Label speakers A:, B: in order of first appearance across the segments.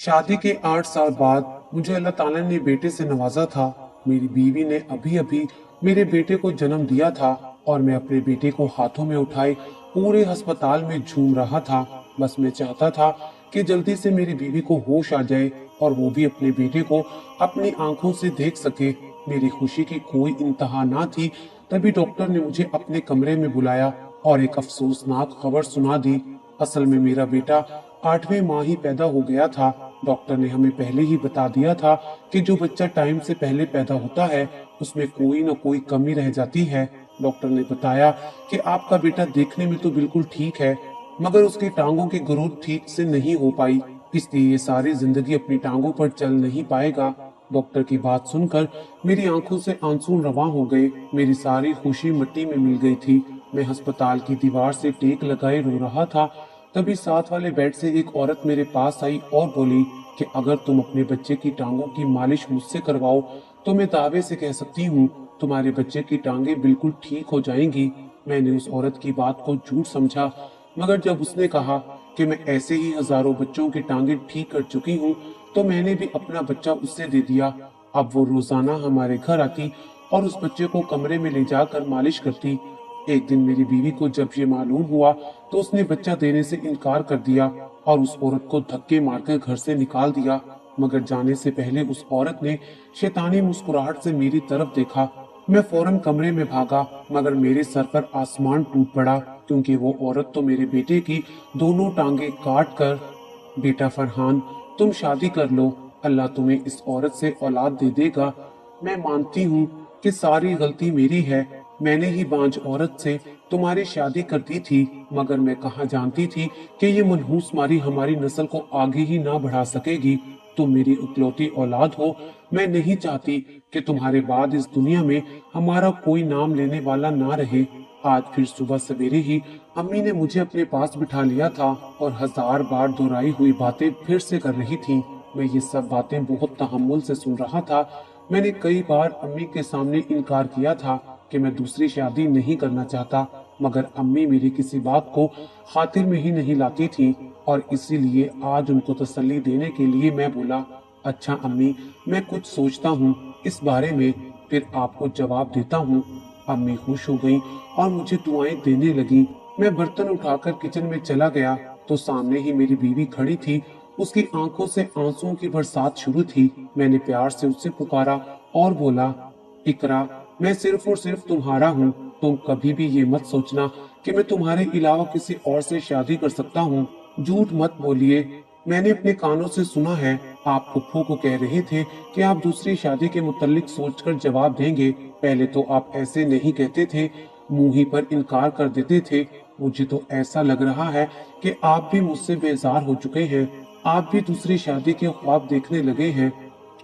A: शादी के 8 साल बाद मुझे अल्लाह ताला ने बेटे से नवाजा था। मेरी बीवी ने अभी अभी मेरे बेटे को जन्म दिया था और मैं अपने बेटे को हाथों में उठाए पूरे अस्पताल में झूम रहा था। बस मैं चाहता था कि जल्दी से मेरी बीवी को होश आ जाए और वो भी अपने बेटे को अपनी आंखों से देख सके। मेरी खुशी की कोई इंतहा ना थी। तभी डॉक्टर ने मुझे अपने कमरे में बुलाया और एक अफसोसनाक खबर सुना दी। असल में मेरा बेटा 8वें माह ही पैदा हो गया था। डॉक्टर ने हमें पहले ही बता दिया था कि जो बच्चा टाइम से पहले पैदा होता है उसमें कोई न कोई कमी रह जाती है। डॉक्टर ने बताया कि आपका बेटा देखने में तो बिल्कुल ठीक है, मगर उसकी टांगों की ग्रोथ ठीक से नहीं हो पाई, इसलिए ये सारी जिंदगी अपनी टांगों पर चल नहीं पाएगा। डॉक्टर की बात सुनकर मेरी आंखों से आंसू रवां हो गए। मेरी सारी खुशी मिट्टी में मिल गई थी। मैं अस्पताल की दीवार से टेक लगाए रो रहा था। तभी साथ वाले बेड से एक औरत मेरे पास आई और बोली कि अगर तुम अपने बच्चे की टांगों की मालिश मुझसे करवाओ तो मैं दावे से कह सकती हूँ तुम्हारे बच्चे की टांगें बिल्कुल ठीक हो जाएंगी। मैंने उस औरत की बात को झूठ समझा, मगर जब उसने कहा कि मैं ऐसे ही हजारों बच्चों की टांगें ठीक कर चुकी हूँ तो मैंने भी अपना बच्चा उससे दे दिया। अब वो रोजाना हमारे घर आती और उस बच्चे को कमरे में ले जाकर मालिश करती। एक दिन मेरी बीवी को जब ये मालूम हुआ तो उसने बच्चा देने से इनकार कर दिया और उस औरत को धक्के मारकर घर से निकाल दिया। मगर जाने से पहले उस औरत ने शैतानी मुस्कुराहट से मेरी तरफ देखा। मैं फौरन कमरे में भागा, मगर मेरे सर पर आसमान टूट पड़ा, क्योंकि वो औरत तो मेरे बेटे की दोनों टांगे काट कर, बेटा फरहान तुम शादी कर लो, अल्लाह तुम्हें इस औरत से औलाद दे देगा। मैं मानती हूँ कि सारी गलती मेरी है। मैंने ही बांझ औरत से तुम्हारी शादी कर दी थी, मगर मैं कहाँ जानती थी कि ये मनहूस मारी हमारी नस्ल को आगे ही ना बढ़ा सकेगी। तुम मेरी इकलौती औलाद हो। मैं नहीं चाहती कि तुम्हारे बाद इस दुनिया में हमारा कोई नाम लेने वाला ना रहे। आज फिर सुबह सवेरे ही अम्मी ने मुझे अपने पास बिठा लिया था और 1000 बार दोहराई हुई बातें फिर से कर रही थी। मैं ये सब बातें बहुत तहम्मुल से सुन रहा था। मैंने कई बार अम्मी के सामने इनकार किया था कि मैं दूसरी शादी नहीं करना चाहता, मगर अम्मी मेरी किसी बात को खातिर में ही नहीं लाती थी और इसीलिए आज उनको तसल्ली देने के लिए मैं बोला, अच्छा अम्मी, मैं कुछ सोचता हूँ इस बारे में, फिर आपको जवाब देता हूँ। अम्मी खुश हो गईं और मुझे दुआएं देने लगी। मैं बर्तन उठाकर किचन में चला गया तो सामने ही मेरी बीवी खड़ी थी। उसकी आंखों से आंसुओं की बरसात शुरू थी। मैंने प्यार से उससे पुकारा और बोला, इकरा, मैं सिर्फ और सिर्फ तुम्हारा हूँ। तुम कभी भी ये मत सोचना कि मैं तुम्हारे अलावा किसी और से शादी कर सकता हूँ। झूठ मत बोलिए। मैंने अपने कानों से सुना है आप फुफ्फू को कह रहे थे कि आप दूसरी शादी के मुतालिक सोचकर जवाब देंगे। पहले तो आप ऐसे नहीं कहते थे, मुंह ही पर इनकार कर देते थे। मुझे तो ऐसा लग रहा है कि आप भी मुझसे बेजार हो चुके हैं। आप भी दूसरी शादी के ख्वाब देखने लगे हैं।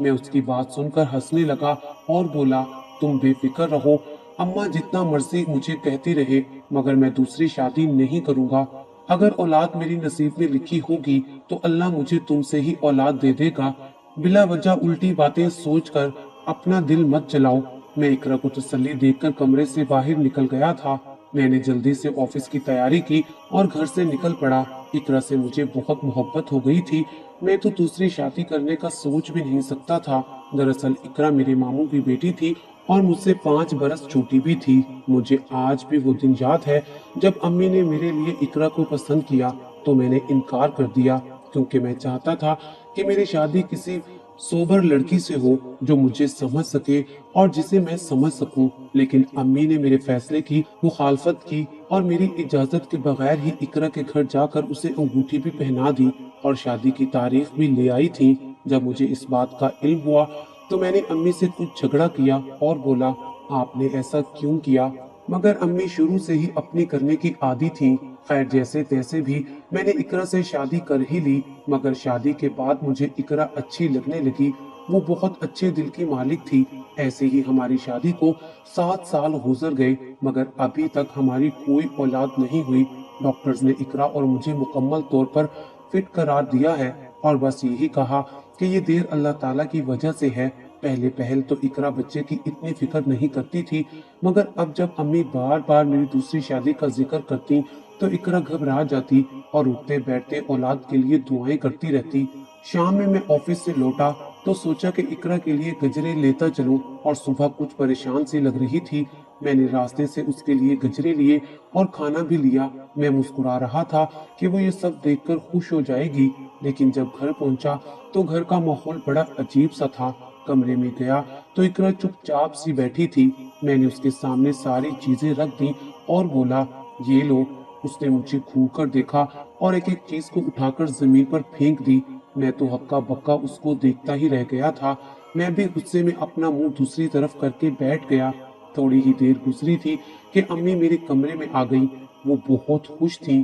A: मैं उसकी बात सुनकर हंसने लगा और बोला, तुम बेफिक्र रहो, अम्मा जितना मर्जी मुझे कहती रहे, मगर मैं दूसरी शादी नहीं करूंगा। अगर औलाद मेरी नसीब में लिखी होगी तो अल्लाह मुझे तुमसे ही औलाद दे देगा। बिला वजह उल्टी बातें सोचकर अपना दिल मत जलाओ। मैं इकरा को तसल्ली देकर कमरे से बाहर निकल गया था। मैंने जल्दी से ऑफिस की तैयारी की और घर से निकल पड़ा। इकरा से मुझे बहुत मोहब्बत हो गई थी। मैं तो दूसरी शादी करने का सोच भी नहीं सकता था। दरअसल इकरा मेरे मामू की बेटी थी और मुझसे 5 बरस छोटी भी थी। मुझे आज भी वो दिन याद है जब अम्मी ने मेरे लिए इकरा को पसंद किया तो मैंने इनकार कर दिया, क्योंकि मैं चाहता था कि मेरी शादी किसी सोबर लड़की से हो जो मुझे समझ सके और जिसे मैं समझ सकूं। लेकिन अम्मी ने मेरे फैसले की मुखालफत की और मेरी इजाजत के बगैर ही इकरा के घर जाकर उसे अंगूठी भी पहना दी और शादी की तारीख भी ले आई थी। जब मुझे इस बात का इल्म हुआ तो मैंने अम्मी से कुछ झगड़ा किया और बोला, आपने ऐसा क्यों किया? मगर अम्मी शुरू से ही अपनी करने की आदी थी। खैर जैसे तैसे भी मैंने इकरा से शादी कर ही ली। मगर शादी के बाद मुझे इकरा अच्छी लगने लगी। वो बहुत अच्छे दिल की मालिक थी। ऐसे ही हमारी शादी को 7 साल गुजर गए, मगर अभी तक हमारी कोई औलाद नहीं हुई। डॉक्टर्स ने इकरा और मुझे मुकम्मल तौर पर फिट करार दिया है और बस यही कहा कि ये देर अल्लाह ताला की वजह से है। पहले पहल तो इकरा बच्चे की इतनी फिक्र नहीं करती थी, मगर अब जब अम्मी बार बार मेरी दूसरी शादी का जिक्र करती तो इकरा घबरा जाती और उठते बैठते औलाद के लिए दुआएं करती रहती। शाम में मैं ऑफिस से लौटा तो सोचा कि इकरा के लिए गजरे लेता चलूं, और सुबह कुछ परेशान सी लग रही थी। मैंने रास्ते से उसके लिए गजरे लिए और खाना भी लिया। मैं मुस्कुरा रहा था कि वो ये सब देखकर खुश हो जाएगी, लेकिन जब घर पहुंचा तो घर का माहौल बड़ा अजीब सा था। कमरे में गया तो इकरा चुपचाप सी बैठी थी। मैंने उसके सामने सारी चीजें रख दी और बोला, ये लो। उसने मुझे घूर कर देखा और एक एक चीज को उठाकर जमीन पर फेंक दी। मैं तो हक्का बक्का उसको देखता ही रह गया था। मैं भी गुस्से में अपना मुंह दूसरी तरफ करके बैठ गया। थोड़ी ही देर गुजरी थी कि अम्मी मेरे कमरे में आ गई। वो बहुत खुश थी।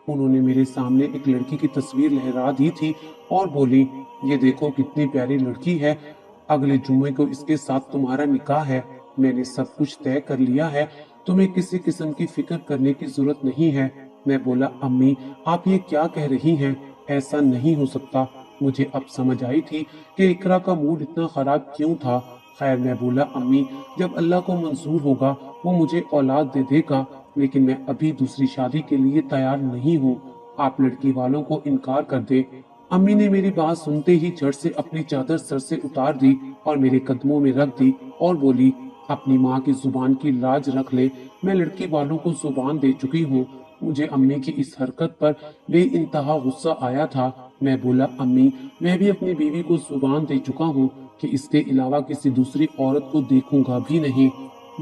A: उन्होंने मेरे सामने एक लड़की की तस्वीर लहरा दी थी और बोली, ये देखो कितनी प्यारी लड़की है, अगले जुम्मे को इसके साथ तुम्हारा निकाह है। मैंने सब कुछ तय कर लिया है, तुम्हें किसी किस्म की फिक्र करने की जरूरत नहीं है। मैं बोला, अम्मी आप ये क्या कह रही हैं, ऐसा नहीं हो सकता। मुझे अब समझ आई थी कि इकरा का मूड इतना खराब क्यों था। खैर मैं बोला, अम्मी जब अल्लाह को मंजूर होगा वो मुझे औलाद दे देगा, लेकिन मैं अभी दूसरी शादी के लिए तैयार नहीं हूँ। आप लड़की वालों को इनकार कर दे। अम्मी ने मेरी बात सुनते ही झट से अपनी चादर सर से उतार दी और मेरे कदमों में रख दी और बोली, अपनी माँ की जुबान की लाज रख ले, मैं लड़की वालों को जुबान दे चुकी हूँ। मुझे अम्मी की इस हरकत पर बेइंतहा गुस्सा आया था। मैं बोला, अम्मी मैं भी अपनी बीवी को जुबान दे चुका हूँ कि इसके अलावा किसी दूसरी औरत को देखूंगा भी नहीं।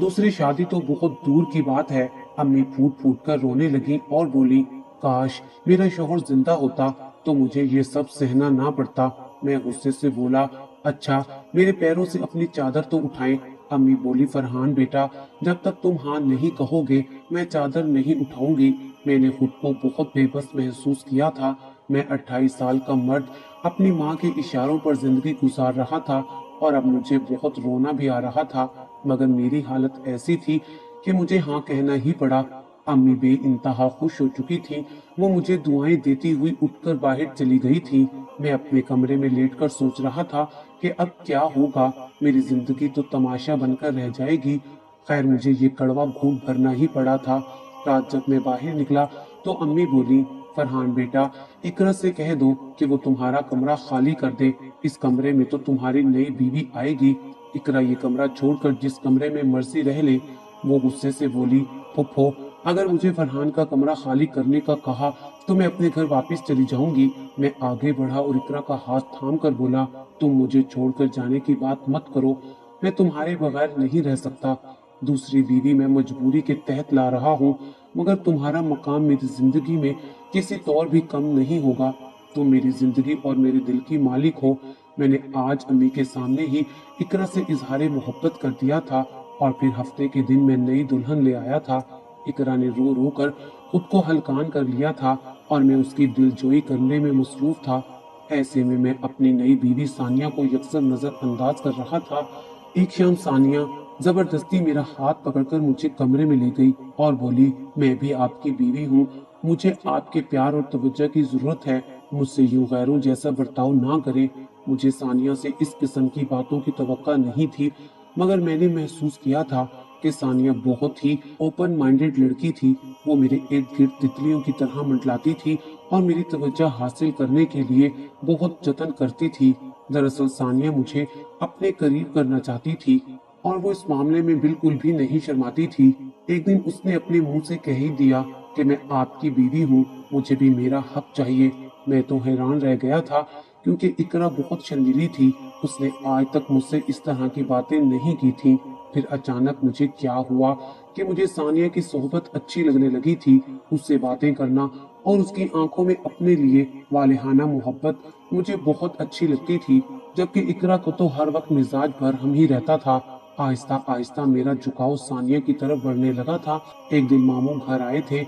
A: दूसरी शादी तो बहुत दूर की बात है। अम्मी फूट फूट कर रोने लगी और बोली, काश मेरा शोहर जिंदा होता तो मुझे ये सब सहना ना पड़ता। मैं गुस्से से बोला, अच्छा मेरे पैरों से अपनी चादर तो उठाएं। अम्मी बोली, फरहान बेटा जब तक तुम हाँ नहीं कहोगे मैं चादर नहीं उठाऊंगी। मैंने खुद को बहुत बेबस महसूस किया था। मैं 28 साल का मर्द अपनी माँ के इशारों पर जिंदगी गुजार रहा था और अब मुझे बहुत रोना भी आ रहा था, मगर मेरी हालत ऐसी थी कि मुझे हाँ कहना ही पड़ा। अम्मी बेइंतहा खुश हो चुकी थी। वो मुझे दुआएं देती हुई उठकर बाहर चली गई थी। मैं अपने कमरे में लेटकर सोच रहा था कि अब क्या होगा, मेरी जिंदगी तो तमाशा बनकर रह जाएगी। खैर मुझे ये कड़वा घूंट भरना ही पड़ा था। रात जब मैं बाहर निकला तो अम्मी बोली, फरहान बेटा इकरा से कह दो कि वो तुम्हारा कमरा खाली कर दे, इस कमरे में तो तुम्हारी नई बीवी आएगी। इकरा ये कमरा छोड़कर जिस कमरे में मर्जी रह ले। वो गुस्से से बोली, फुफ्फो अगर मुझे फरहान का कमरा खाली करने का कहा तो मैं अपने घर वापस चली जाऊंगी। मैं आगे बढ़ा और इकरा का हाथ थाम कर बोला, तुम मुझे छोड़कर जाने की बात मत करो, मैं तुम्हारे बगैर नहीं रह सकता। दूसरी बीवी मैं मजबूरी के तहत ला रहा हूँ, मगर तुम्हारा मकाम मेरी जिंदगी में किसी तौर भी कम नहीं होगा। तुम मेरी जिंदगी और मेरे दिल की मालिक हो। मैंने आज अम्मी के सामने ही इकरा से इजहार मोहब्बत कर दिया था और फिर हफ्ते के दिन मैं नई दुल्हन ले आया था। इकरा ने रो रो कर खुद को हलकान कर लिया था और मैं उसकी दिलजोई करने में मसरूफ था। ऐसे में मैं अपनी नई बीवी सानिया को यकसर नजरअंदाज कर रहा था। एक शाम सानिया जबरदस्ती मेरा हाथ पकड़कर मुझे कमरे में ले गई और बोली, मैं भी आपकी बीवी हूँ, मुझे आपके प्यार और तवज्जो की जरूरत है, मुझसे यूं गैरों जैसा बर्ताव ना करें। मुझे सानिया से इस किस्म की बातों की तवक्का नहीं थी, मगर मैंने महसूस किया था कि सानिया बहुत ही ओपन माइंडेड लड़की थी। वो मेरे इर्द गिर्द तितलियों की तरह मंडलाती थी और मेरी तवज्जो हासिल करने के लिए बहुत जतन करती थी। दरअसल सानिया मुझे अपने करीब करना चाहती थी और वो इस मामले में बिल्कुल भी नहीं शर्माती थी। एक दिन उसने अपने मुंह से कह ही दिया कि मैं आपकी बीवी हूँ, मुझे भी मेरा हक चाहिए। मैं तो हैरान रह गया था क्योंकि इकरा बहुत शर्मीली थी। उसने आज तक मुझसे इस तरह की बातें नहीं की थी। फिर अचानक मुझे क्या हुआ कि मुझे सानिया की सोहबत अच्छी लगने लगी थी। उससे बातें करना और उसकी आंखों में अपने लिए वालिहाना मोहब्बत मुझे बहुत अच्छी लगती थी, जबकि इकरा को तो हर वक्त मिजाज भर ही रहता था। आहिस्ता आहिस्ता मेरा झुकाव सानिया की तरफ बढ़ने लगा था। एक दिन मामू घर आए थे।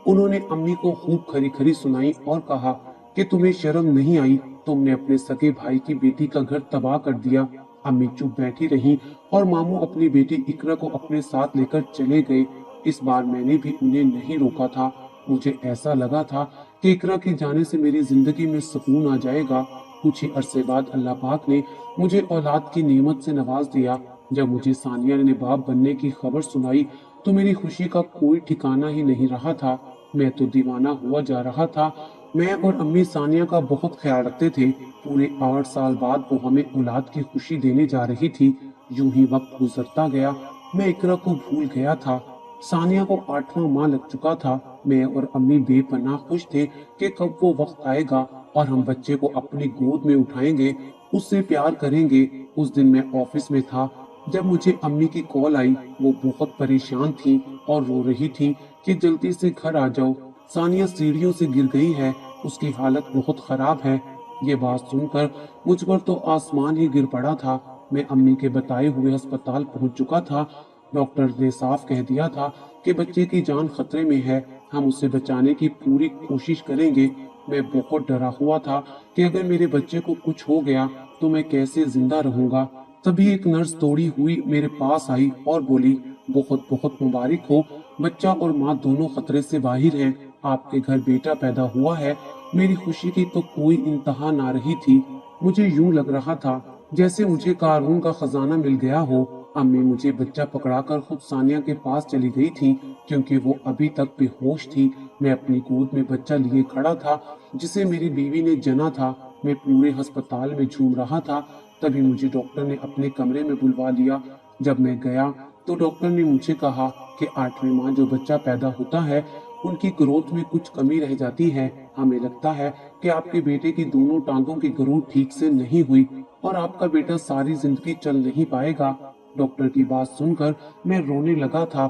A: उन्होंने अम्मी को खूब खरी खरी सुनाई और कहा कि तुम्हें शर्म नहीं आई, तुमने अपने सगे भाई की बेटी का घर तबाह कर दिया। अम्मी चुप बैठी रही और मामू अपनी बेटी इकरा को अपने साथ लेकर चले गए। इस बार मैंने भी उन्हें नहीं रोका था। मुझे ऐसा लगा था कि इकरा के जाने से मेरी जिंदगी में सुकून आ जाएगा। कुछ ही अरसे बाद अल्लाह पाक ने मुझे औलाद की नेमत से नवाज दिया। जब मुझे सानिया ने बाप बनने की खबर सुनाई तो मेरी खुशी का कोई ठिकाना ही नहीं रहा था। मैं तो दीवाना हुआ जा रहा था मैं और अम्मी सानिया का बहुत ख्याल रखते थे। पूरे 8 साल बाद वो हमें औलाद की खुशी देने जा रही थी। यूं ही वक्त गुजरता गया, मैं इकरा को भूल गया था। सानिया को 8वां माह लग चुका था। मैं और अम्मी बेपनाह खुश थे कि कब वो वक्त आएगा और हम बच्चे को अपनी गोद में उठाएंगे, उससे प्यार करेंगे। उस दिन मैं ऑफिस में था जब मुझे अम्मी की कॉल आई। वो बहुत परेशान थी और रो रही थी कि जल्दी से घर आ जाओ, सानिया सीढ़ियों से गिर गई है, उसकी हालत बहुत खराब है। ये बात सुनकर मुझ पर तो आसमान ही गिर पड़ा था। मैं अम्मी के बताए हुए अस्पताल पहुंच चुका था। डॉक्टर ने साफ कह दिया था कि बच्चे की जान खतरे में है, हम उसे बचाने की पूरी कोशिश करेंगे। मैं बहुत डरा हुआ था कि अगर मेरे बच्चे को कुछ हो गया तो मैं कैसे जिंदा रहूंगा। तभी एक नर्स दौड़ी हुई मेरे पास आई और बोली, बहुत बहुत मुबारक हो, बच्चा और माँ दोनों खतरे से बाहर हैं, आपके घर बेटा पैदा हुआ है। मेरी खुशी की तो कोई इंतहा ना रही थी। मुझे यूं लग रहा था जैसे मुझे कारून का खजाना मिल गया हो। अम्मी मुझे बच्चा पकड़ाकर खुद सानिया के पास चली गई थी क्योंकि वो अभी तक बेहोश थी। मैं अपनी गोद में बच्चा लिए खड़ा था जिसे मेरी बीवी ने जना था। मैं पूरे अस्पताल में झूम रहा था। तभी मुझे डॉक्टर ने अपने कमरे में बुलवा लिया। जब मैं गया तो डॉक्टर ने मुझे कहा कि 8वें माह जो बच्चा पैदा होता है उनकी ग्रोथ में कुछ कमी रह जाती है। हमें लगता है कि आपके बेटे की दोनों टांगों की ग्रोथ ठीक से नहीं हुई और आपका बेटा सारी जिंदगी चल नहीं पाएगा। डॉक्टर की बात सुनकर मैं रोने लगा था।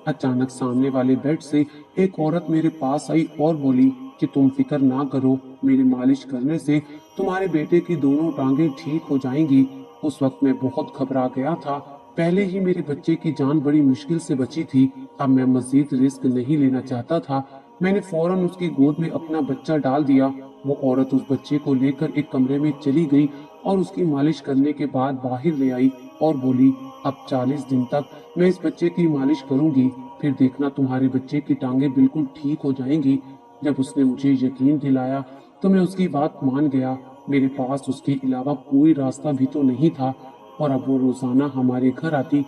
A: अचानक सामने वाले बेड से एक औरत मेरे पास आई और बोली कि तुम फिक्र ना करो, मेरी मालिश करने से तुम्हारे बेटे की दोनों टांगे ठीक हो जाएंगी। उस वक्त मैं बहुत घबरा गया था। पहले ही मेरे बच्चे की जान बड़ी मुश्किल से बची थी, अब मैं मजीद रिस्क नहीं लेना चाहता था। मैंने फौरन उसकी गोद में अपना बच्चा डाल दिया। वो औरत उस बच्चे को लेकर एक कमरे में चली गई और उसकी मालिश करने के बाद बाहर ले आई और बोली, अब 40 दिन तक मैं इस बच्चे की मालिश करूंगी, फिर देखना तुम्हारे बच्चे की टांगे बिल्कुल ठीक हो जाएंगी। जब उसने मुझे यकीन दिलाया तो मैं उसकी बात मान गया। मेरे पास उसके अलावा कोई रास्ता भी तो नहीं था और अब वो रोजाना हमारे घर आती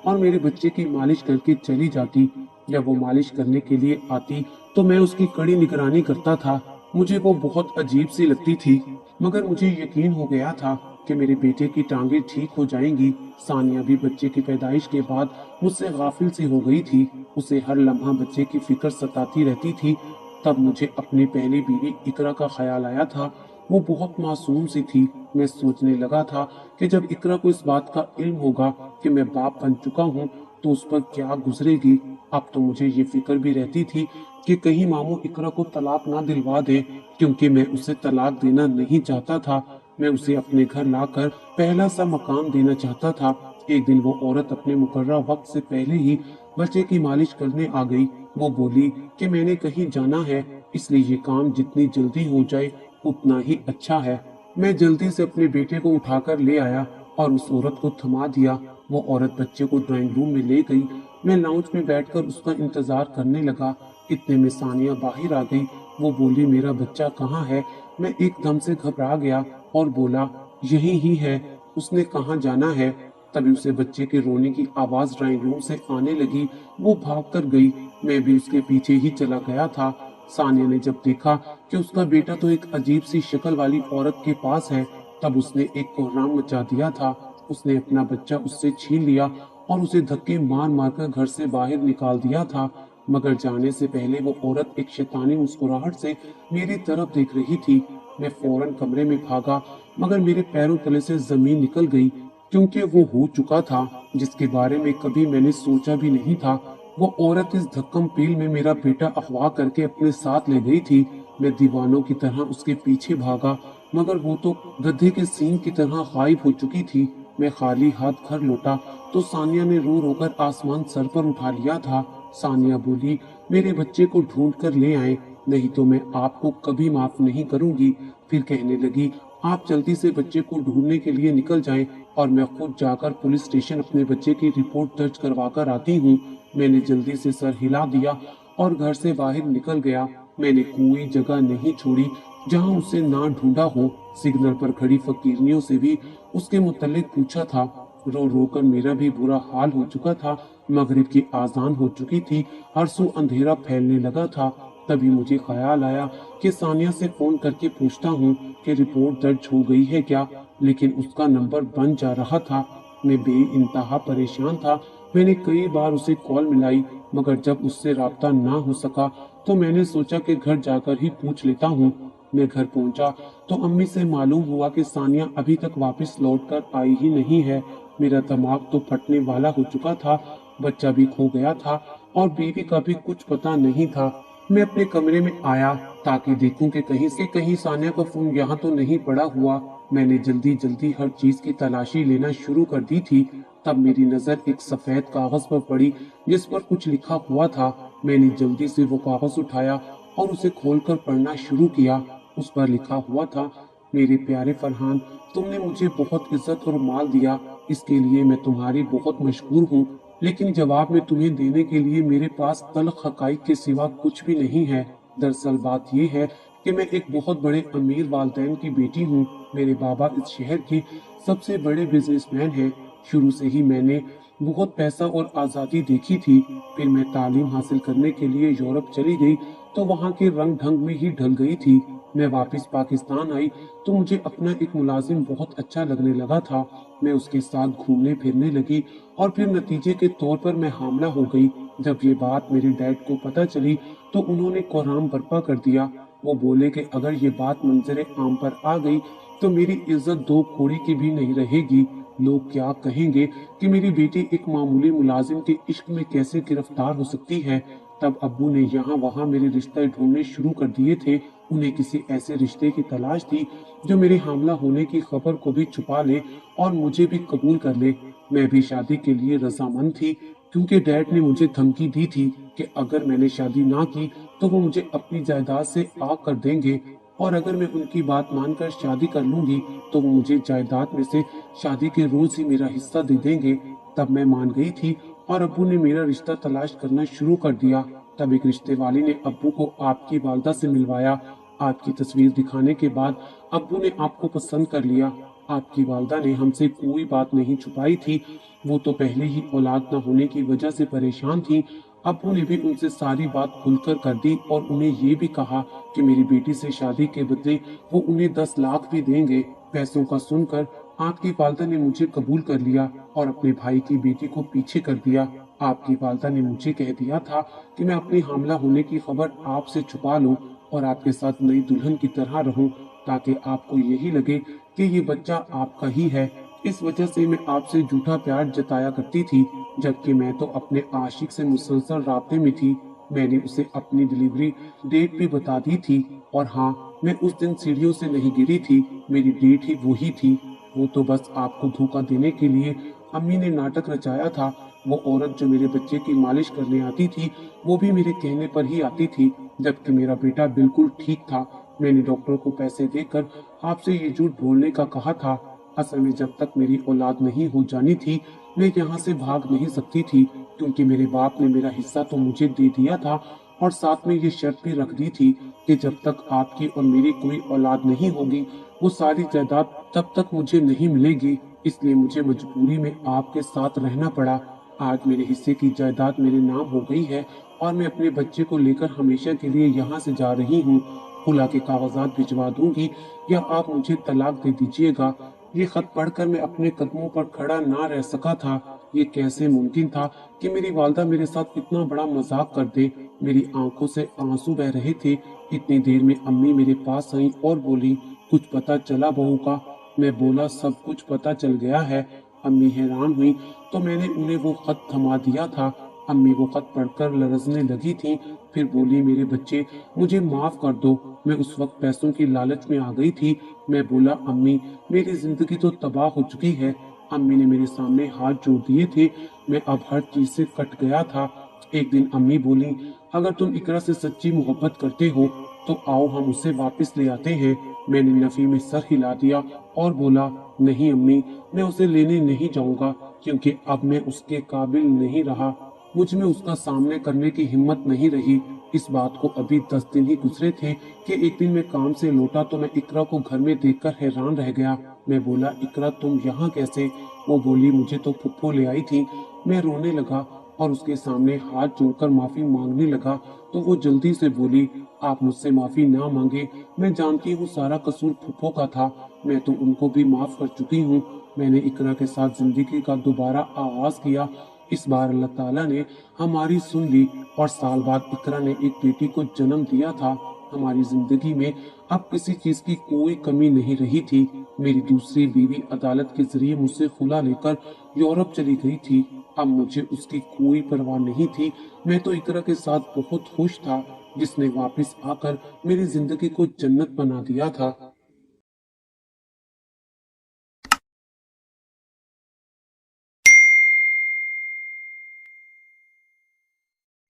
A: और मेरे बच्चे की मालिश करके चली जाती। जब वो मालिश करने के लिए आती तो मैं उसकी कड़ी निगरानी करता था। मुझे वो बहुत अजीब सी लगती थी, मगर मुझे यकीन हो गया था कि मेरे बेटे की टांगे ठीक हो जाएंगी। सानिया भी बच्चे की पैदाइश के बाद मुझसे गाफिल सी हो गई थी। उसे हर लम्हा बच्चे की फिक्र सताती रहती थी। तब मुझे अपनी पहली बीवी इकरा का ख्याल आया था। वो बहुत मासूम सी थी। मैं सोचने लगा था कि जब इकरा को इस बात का इल्म होगा कि मैं बाप बन चुका हूँ तो उस पर क्या गुजरेगी। अब तो मुझे ये फिक्र भी रहती थी कि कहीं मामू इकरा को तलाक ना दिलवा दे, क्योंकि मैं उसे तलाक देना नहीं चाहता था। मैं उसे अपने घर लाकर पहला सा मकाम देना चाहता था। एक दिन वो औरत अपने मुकर्रर वक्त से पहले ही बच्चे की मालिश करने आ गई। वो बोली कि मैंने कहीं जाना है, इसलिए ये काम जितनी जल्दी हो जाए उतना ही अच्छा है। मैं जल्दी से अपने बेटे को उठाकर ले आया और उस औरत को थमा दिया। वो औरत बच्चे को ड्राइंग रूम में ले गई। मैं लाउंज में बैठकर उसका इंतजार करने लगा। इतने में सानिया बाहर आ गई। वो बोली, मेरा बच्चा कहाँ है? मैं एकदम से घबरा गया और बोला, यही ही है, उसने कहाँ जाना है? तभी उसे बच्चे के रोने की आवाज ड्राइंग रूम से आने लगी। वो भाग कर गई। मैं भी उसके पीछे ही चला गया था। सानिया ने जब देखा कि उसका बेटा तो एक अजीब सी शक्ल वाली औरत के पास है, तब उसने एक कोहराम मचा दिया था। उसने अपना बच्चा उससे छीन लिया और उसे धक्के मार मार कर घर से बाहर निकाल दिया था। मगर जाने से पहले वो औरत एक शैतानी मुस्कुराहट से मेरी तरफ देख रही थी। मैं फौरन कमरे में भागा, मगर मेरे पैरों तले से जमीन निकल गई, क्योंकि वो हो चुका था जिसके बारे में कभी मैंने सोचा भी नहीं था। वो औरत इस धक्कम पील में मेरा बेटा अगवा करके अपने साथ ले गई थी। मैं दीवानों की तरह उसके पीछे भागा, मगर वो तो गधे के सींग की तरह गायब हो चुकी थी। मैं खाली हाथ घर लौटा तो सानिया ने रो रो कर आसमान सर पर उठा लिया था। सानिया बोली, मेरे बच्चे को ढूंढ कर ले आए, नहीं तो मैं आपको कभी माफ नहीं करूंगी। फिर कहने लगी, आप जल्दी से बच्चे को ढूंढने के लिए निकल जाएं और मैं खुद जाकर पुलिस स्टेशन अपने बच्चे की रिपोर्ट दर्ज करवा कर आती हूँ। मैंने जल्दी से सर हिला दिया और घर से बाहर निकल गया। मैंने कोई जगह नहीं छोड़ी जहाँ उसे ना ढूंढा हो। सिग्नल पर खड़ी फकीरनियों से भी उसके मुतल्लिक पूछा था। रो रो कर मेरा भी बुरा हाल हो चुका था। मगरिब की आजान हो चुकी थी। हर सू अंधेरा फैलने लगा था तभी मुझे ख्याल आया कि सानिया से फोन करके पूछता हूँ कि रिपोर्ट दर्ज हो गई है क्या, लेकिन उसका नंबर बंद जा रहा था। मैं बेइंतहा परेशान था। मैंने कई बार उसे कॉल मिलाई, मगर जब उससे राब्ता ना हो सका तो मैंने सोचा कि घर जाकर ही पूछ लेता हूँ। मैं घर पहुंचा तो अम्मी से मालूम हुआ कि सानिया अभी तक वापस लौट कर आई ही नहीं है। मेरा दिमाग तो फटने वाला हो चुका था। बच्चा भी खो गया था और बीवी का भी कुछ पता नहीं था। मैं अपने कमरे में आया ताकि देखूं कि कहीं से कहीं सानिया का फोन यहाँ तो नहीं पड़ा हुआ। मैंने जल्दी जल्दी हर चीज की तलाशी लेना शुरू कर दी थी। तब मेरी नजर एक सफेद कागज पर पड़ी जिस पर कुछ लिखा हुआ था। मैंने जल्दी से वो कागज उठाया और उसे खोलकर पढ़ना शुरू किया। उस पर लिखा हुआ था, मेरे प्यारे फरहान, तुमने मुझे बहुत इज्जत और माल दिया, इसके लिए मैं तुम्हारी बहुत मशहूर हूँ। लेकिन जवाब में तुम्हें देने के लिए मेरे पास तल्ख हकाइक के सिवा कुछ भी नहीं है। दरअसल बात यह है कि मैं एक बहुत बड़े अमीर वालदैन की बेटी हूँ। मेरे बाबा इस शहर के सबसे बड़े बिजनेसमैन हैं। शुरू से ही मैंने बहुत पैसा और आज़ादी देखी थी। फिर मैं तालीम हासिल करने के लिए यूरोप चली गई तो वहाँ के रंग ढंग में ही ढल गई थी। मैं वापस पाकिस्तान आई तो मुझे अपना एक मुलाजिम बहुत अच्छा लगने लगा था। मैं उसके साथ घूमने फिरने लगी और फिर नतीजे के तौर पर मैं हामला हो गई। जब ये बात मेरे डैड को पता चली तो उन्होंने कोहराम बर्पा कर दिया। वो बोले कि अगर ये बात मंजरे आम पर आ गई तो मेरी इज्जत दो कौड़ी की भी नहीं रहेगी। लोग क्या कहेंगे कि मेरी बेटी एक मामूली मुलाजिम के इश्क में कैसे गिरफ्तार हो सकती है। तब अब्बू ने यहाँ वहाँ मेरे रिश्ते ढूंढने शुरू कर दिए थे। उन्हें किसी ऐसे रिश्ते की तलाश थी जो मेरे हामला होने की खबर को भी छुपा ले और मुझे भी कबूल कर ले। मैं भी शादी के लिए रजामंद थी क्योंकि डैड ने मुझे धमकी दी थी कि अगर मैंने शादी ना की तो वो मुझे अपनी जायदाद से आग कर देंगे और अगर मैं उनकी बात मानकर शादी कर लूंगी तो वो मुझे जायदाद में से शादी के रोज ही मेरा हिस्सा दे देंगे। तब मैं मान गई थी और अब्बू ने मेरा रिश्ता तलाश करना शुरू कर दिया। तब एक रिश्ते वाली ने अब्बू को आपकी वालदा से मिलवाया। आपकी तस्वीर दिखाने के बाद अब्बू ने आपको पसंद कर लिया। आपकी वालदा ने हमसे कोई बात नहीं छुपाई थी। वो तो पहले ही औलाद न होने की वजह से परेशान थी। अब्बू ने भी उनसे सारी बात खुलकर कर दी और उन्हें ये भी कहा कि मेरी बेटी से शादी के बदले वो उन्हें 10 लाख भी देंगे। पैसों का सुनकर आपकी वालदा ने मुझे कबूल कर लिया और अपने भाई की बेटी को पीछे कर दिया। आपकी वालदा ने मुझे कह दिया था कि मैं अपनी हामला होने की खबर आपसे छुपा लूं और आपके साथ नई दुल्हन की तरह रहूं ताकि आपको यही लगे कि ये बच्चा आपका ही है। इस वजह से मैं आपसे झूठा प्यार जताया करती थी, जबकि मैं तो अपने आशिक से मुसलसल राब्ते में थी। मैंने उसे अपनी डिलीवरी डेट भी बता दी थी और हाँ, मैं उस दिन सीढ़ियों से नहीं गिरी थी। मेरी डेट ही वही थी। वो तो बस आपको धोखा देने के लिए अम्मी ने नाटक रचाया था। वो औरत जो मेरे बच्चे की मालिश करने आती थी वो भी मेरे कहने पर ही आती थी, जबकि मेरा बेटा बिल्कुल ठीक था। मैंने डॉक्टर को पैसे देकर आपसे ये झूठ बोलने का कहा था। असल में जब तक मेरी औलाद नहीं हो जानी थी मैं यहाँ से भाग नहीं सकती थी, क्योंकि मेरे बाप ने मेरा हिस्सा तो मुझे दे दिया था और साथ में ये शर्त भी रख दी थी कि जब तक आपकी और मेरी कोई औलाद नहीं होगी वो सारी जायदाद तब तक मुझे नहीं मिलेगी। इसलिए मुझे मजबूरी में आपके साथ रहना पड़ा। आज मेरे हिस्से की जायदाद मेरे नाम हो गई है और मैं अपने बच्चे को लेकर हमेशा के लिए यहाँ से जा रही हूँ। खुला के कागजात भिजवा दूंगी या आप मुझे तलाक दे दीजिएगा। ये खत पढ़कर मैं अपने कदमों पर खड़ा ना रह सका था। ये कैसे मुमकिन था कि मेरी वालदा मेरे साथ इतना बड़ा मजाक कर दे। मेरी आंखों से आंसू बह रहे थे। इतनी देर में अम्मी मेरे पास आई और बोली, कुछ पता चला बहू का? मैं बोला, सब कुछ पता चल गया है। अम्मी हैरान हुई तो मैंने उन्हें वो खत थमा दिया था। अम्मी वो खत पढ़कर लरजने लगी थी। फिर बोली, मेरे बच्चे, मुझे माफ कर दो, मैं उस वक्त पैसों की लालच में आ गई थी। मैं बोला, अम्मी, मेरी जिंदगी तो तबाह हो चुकी है। अम्मी ने मेरे सामने हाथ जोड़ दिए थे। मैं अब हर चीज से कट गया था। एक दिन अम्मी बोली, अगर तुम इकरा से सच्ची मोहब्बत करते हो तो आओ हम उसे वापस ले आते हैं। मैंने नफी में सर हिला दिया और बोला, नहीं अम्मी, मैं उसे लेने नहीं जाऊंगा, क्योंकि अब मैं उसके काबिल नहीं रहा। मुझ में उसका सामने करने की हिम्मत नहीं रही। इस बात को अभी 10 दिन ही गुजरे थे कि एक दिन मैं काम से लौटा तो मैं इकरा को घर में देखकर हैरान रह गया। मैं बोला, इकरा तुम यहाँ कैसे? वो बोली, मुझे तो फुप्पो ले आई थी। मैं रोने लगा और उसके सामने हाथ जोड़कर माफी मांगने लगा तो वो जल्दी से बोली, आप मुझसे माफी ना मांगे, मैं जानती हूँ सारा कसूर फूफो का था, मैं तो उनको भी माफ कर चुकी हूँ। मैंने इकरा के साथ जिंदगी का दोबारा आगाज किया। इस बार अल्लाह ताला ने हमारी सुन ली और साल बाद इकरा ने एक बेटी को जन्म दिया था। हमारी जिंदगी में अब किसी चीज की कोई कमी नहीं रही थी। मेरी दूसरी बीवी अदालत के जरिए मुझसे खुला लेकर यूरोप चली गई थी। अब मुझे उसकी कोई परवाह नहीं थी। मैं तो इकरा के साथ बहुत खुश था, जिसने वापस आकर मेरी जिंदगी को जन्नत बना दिया था।